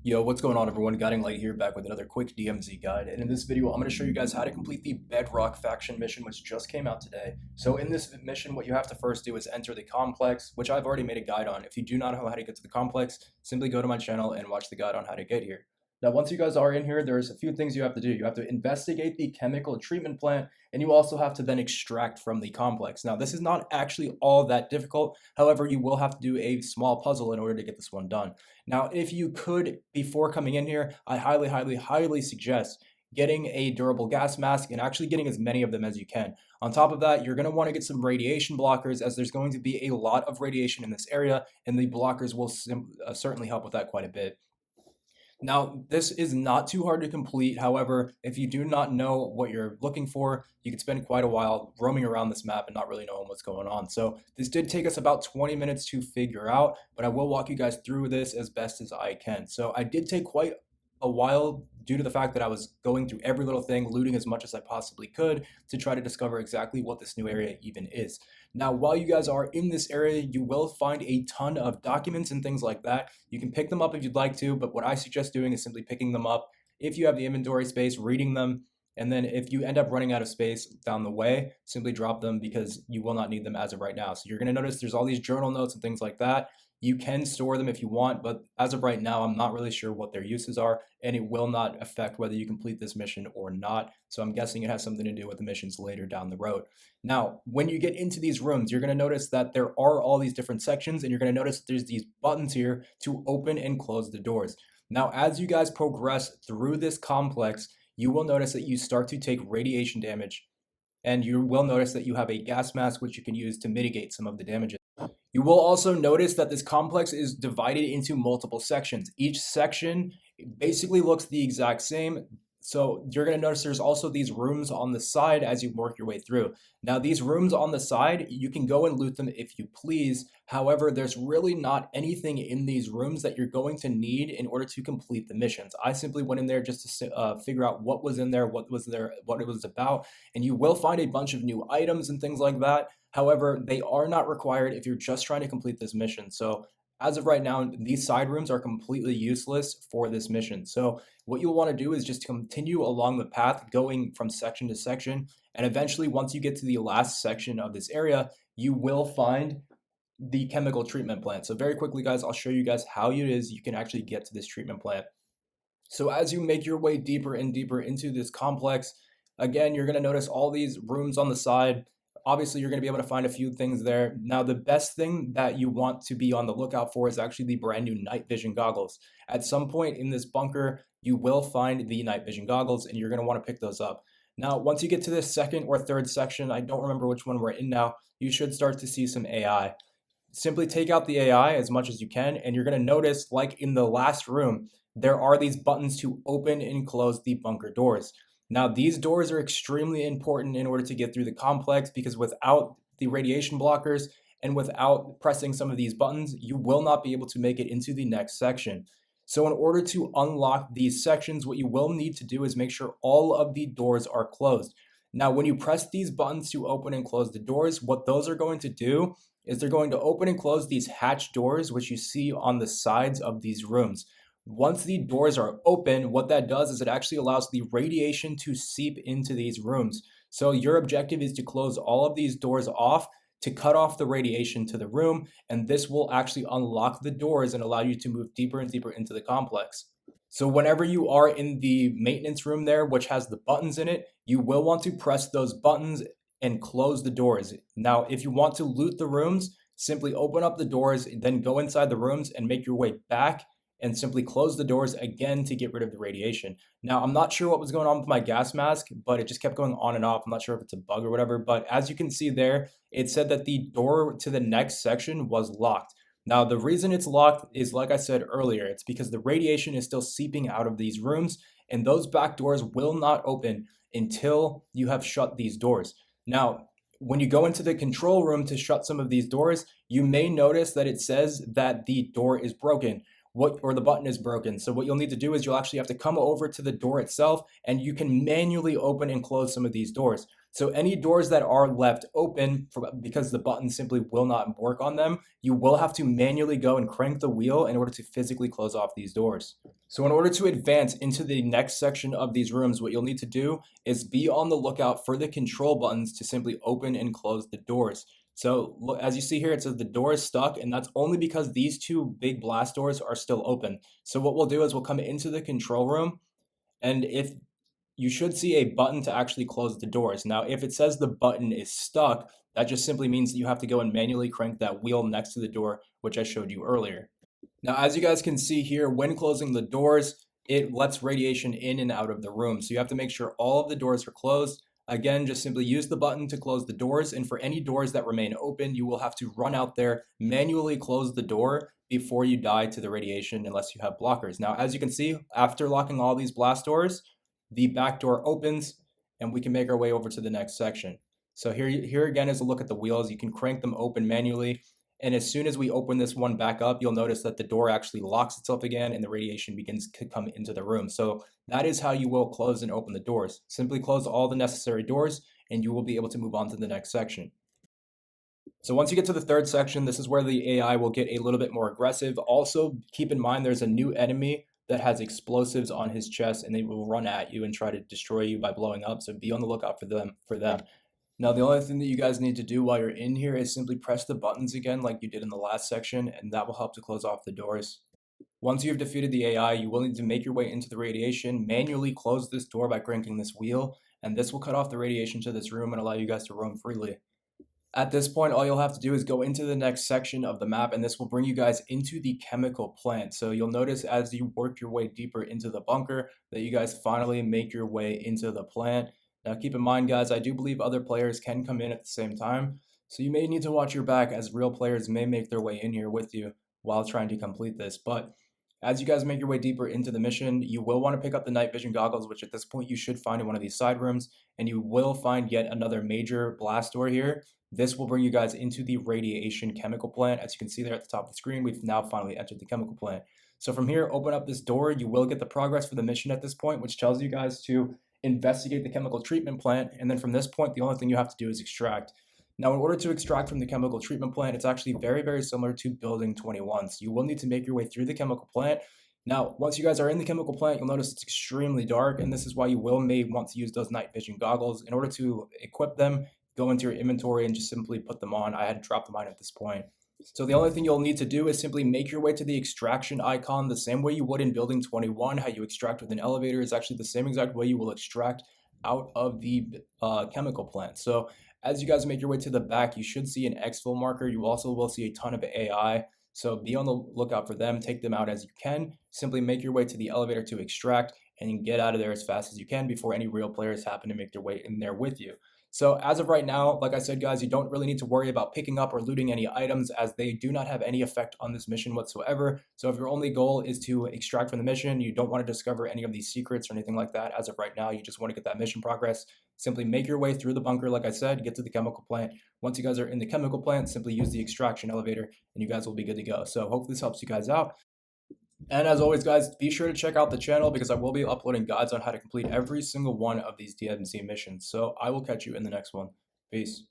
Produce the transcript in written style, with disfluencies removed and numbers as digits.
Yo, what's going on everyone? Guiding Light here, back with another quick DMZ guide. And in this video, I'm going to show you guys how to complete the Bedrock faction mission, which just came out today. So in this mission, what you have to first do is enter the complex, which I've already made a guide on. If you do not know how to get to the complex, simply go to my channel and watch the guide on how to get here. Now, once you guys are in here, there's a few things you have to do. You have to investigate the chemical treatment plant, and you also have to then extract from the complex. Now, this is not actually all that difficult. However, you will have to do a small puzzle in order to get this one done. Now, if you could, before coming in here, I highly suggest getting a durable gas mask and actually getting as many of them as you can. On top of that, you're going to want to get some radiation blockers, as there's going to be a lot of radiation in this area, and the blockers will certainly help with that quite a bit. Now, this is not too hard to complete. However, if you do not know what you're looking for, you could spend quite a while roaming around this map and not really knowing what's going on. So this did take us about 20 minutes to figure out, but I will walk you guys through this as best as I can. So I did take quite a while due to the fact that I was going through every little thing, looting as much as I possibly could to try to discover exactly what this new area even is. Now, while you guys are in this area, you will find a ton of documents and things like that. You can pick them up if you'd like to, but what I suggest doing is simply picking them up if you have the inventory space, reading them, and then if you end up running out of space down the way, simply drop them because you will not need them as of right now. So you're going to notice there's all these journal notes and things like that. You can store them if you want, but as of right now, I'm not really sure what their uses are, and it will not affect whether you complete this mission or not. So I'm guessing it has something to do with the missions later down the road. Now, when you get into these rooms, you're going to notice that there are all these different sections, and you're going to notice that there's these buttons here to open and close the doors. Now, as you guys progress through this complex, you will notice that you start to take radiation damage, and you will notice that you have a gas mask, which you can use to mitigate some of the damages. You will also notice that this complex is divided into multiple sections. Each section basically looks the exact same. So you're going to notice there's also these rooms on the side as you work your way through. Now, these rooms on the side, you can go and loot them if you please. However, there's really not anything in these rooms that you're going to need in order to complete the missions. I simply went in there just to figure out what was in there, what it was about, and you will find a bunch of new items and things like that. However, they are not required if you're just trying to complete this mission. So as of right now, these side rooms are completely useless for this mission. So what you'll want to do is just continue along the path, going from section to section. And eventually, once you get to the last section of this area, you will find the chemical treatment plant. So very quickly, guys, I'll show you guys how it is you can actually get to this treatment plant. So as you make your way deeper and deeper into this complex, again, you're going to notice all these rooms on the side. Obviously, you're going to be able to find a few things there. Now, the best thing that you want to be on the lookout for is actually the brand new night vision goggles. At some point in this bunker, you will find the night vision goggles, and you're going to want to pick those up. Now, once you get to this second or third section, I don't remember which one we're in now, you should start to see some AI. Simply take out the AI as much as you can, and you're going to notice, like in the last room, there are these buttons to open and close the bunker doors. Now, these doors are extremely important in order to get through the complex, because without the radiation blockers and without pressing some of these buttons, you will not be able to make it into the next section. So in order to unlock these sections, what you will need to do is make sure all of the doors are closed. Now, when you press these buttons to open and close the doors, what those are going to do is they're going to open and close these hatch doors, which you see on the sides of these rooms. Once the doors are open, what that does is it actually allows the radiation to seep into these rooms. So your objective is to close all of these doors off to cut off the radiation to the room, and this will actually unlock the doors and allow you to move deeper and deeper into the complex. So whenever you are in the maintenance room there, which has the buttons in it, you will want to press those buttons and close the doors. Now, if you want to loot the rooms, simply open up the doors, then go inside the rooms and make your way back and simply close the doors again to get rid of the radiation. Now, I'm not sure what was going on with my gas mask, but it just kept going on and off. I'm not sure if it's a bug or whatever, but as you can see there, it said that the door to the next section was locked. Now, the reason it's locked is, like I said earlier, it's because the radiation is still seeping out of these rooms, and those back doors will not open until you have shut these doors. Now, when you go into the control room to shut some of these doors, you may notice that it says that the door is broken, or the button is broken. So what you'll need to do is you'll actually have to come over to the door itself, and you can manually open and close some of these doors. So any doors that are left open because the button simply will not work on them, you will have to manually go and crank the wheel in order to physically close off these doors. So in order to advance into the next section of these rooms, what you'll need to do is be on the lookout for the control buttons to simply open and close the doors. So as you see here, it says the door is stuck, and that's only because these two big blast doors are still open. So what we'll do is we'll come into the control room, and if you should see a button to actually close the doors. Now, if it says the button is stuck, that just simply means that you have to go and manually crank that wheel next to the door, which I showed you earlier. Now, as you guys can see here, when closing the doors, it lets radiation in and out of the room. So you have to make sure all of the doors are closed. Again, just simply use the button to close the doors. And for any doors that remain open, you will have to run out there, manually close the door before you die to the radiation, unless you have blockers. Now, as you can see, after locking all these blast doors, the back door opens and we can make our way over to the next section. So here again is a look at the wheels. You can crank them open manually. And as soon as we open this one back up, you'll notice that the door actually locks itself again and the radiation begins to come into the room. So that is how you will close and open the doors. Simply close all the necessary doors and you will be able to move on to the next section. So once you get to the third section, this is where the AI will get a little bit more aggressive. Also, keep in mind there's a new enemy that has explosives on his chest and they will run at you and try to destroy you by blowing up. So be on the lookout for them. Now, the only thing that you guys need to do while you're in here is simply press the buttons again like you did in the last section, and that will help to close off the doors. Once you've defeated the AI, you will need to make your way into the radiation, manually close this door by cranking this wheel, and this will cut off the radiation to this room and allow you guys to roam freely. At this point, all you'll have to do is go into the next section of the map, and this will bring you guys into the chemical plant. So you'll notice as you work your way deeper into the bunker that you guys finally make your way into the plant. Now, keep in mind, guys, I do believe other players can come in at the same time, so you may need to watch your back as real players may make their way in here with you while trying to complete this. But as you guys make your way deeper into the mission, you will want to pick up the night vision goggles, which at this point you should find in one of these side rooms, and you will find yet another major blast door here. This will bring you guys into the radiation chemical plant. As you can see there at the top of the screen, we've now finally entered the chemical plant. So from here, open up this door. You will get the progress for the mission at this point, which tells you guys to investigate the chemical treatment plant. And then from this point, the only thing you have to do is extract. Now, in order to extract from the chemical treatment plant, it's actually very, very similar to building 21. So you will need to make your way through the chemical plant. Now, once you guys are in the chemical plant, you'll notice it's extremely dark, and this is why you may want to use those night vision goggles. In order to equip them, go into your inventory and just simply put them on. I had to drop them on at this point. So the only thing you'll need to do is simply make your way to the extraction icon the same way you would in building 21. How you extract with an elevator is actually the same exact way you will extract out of the chemical plant. So as you guys make your way to the back, you should see an exfil marker. You also will see a ton of AI. So be on the lookout for them. Take them out as you can. Simply make your way to the elevator to extract and get out of there as fast as you can before any real players happen to make their way in there with you. So as of right now, like I said, guys, you don't really need to worry about picking up or looting any items as they do not have any effect on this mission whatsoever. So if your only goal is to extract from the mission, you don't want to discover any of these secrets or anything like that. As of right now, you just want to get that mission progress. Simply make your way through the bunker, like I said, get to the chemical plant. Once you guys are in the chemical plant, simply use the extraction elevator and you guys will be good to go. So hopefully this helps you guys out. And as always, guys, be sure to check out the channel because I will be uploading guides on how to complete every single one of these DMZ missions. So I will catch you in the next one. Peace.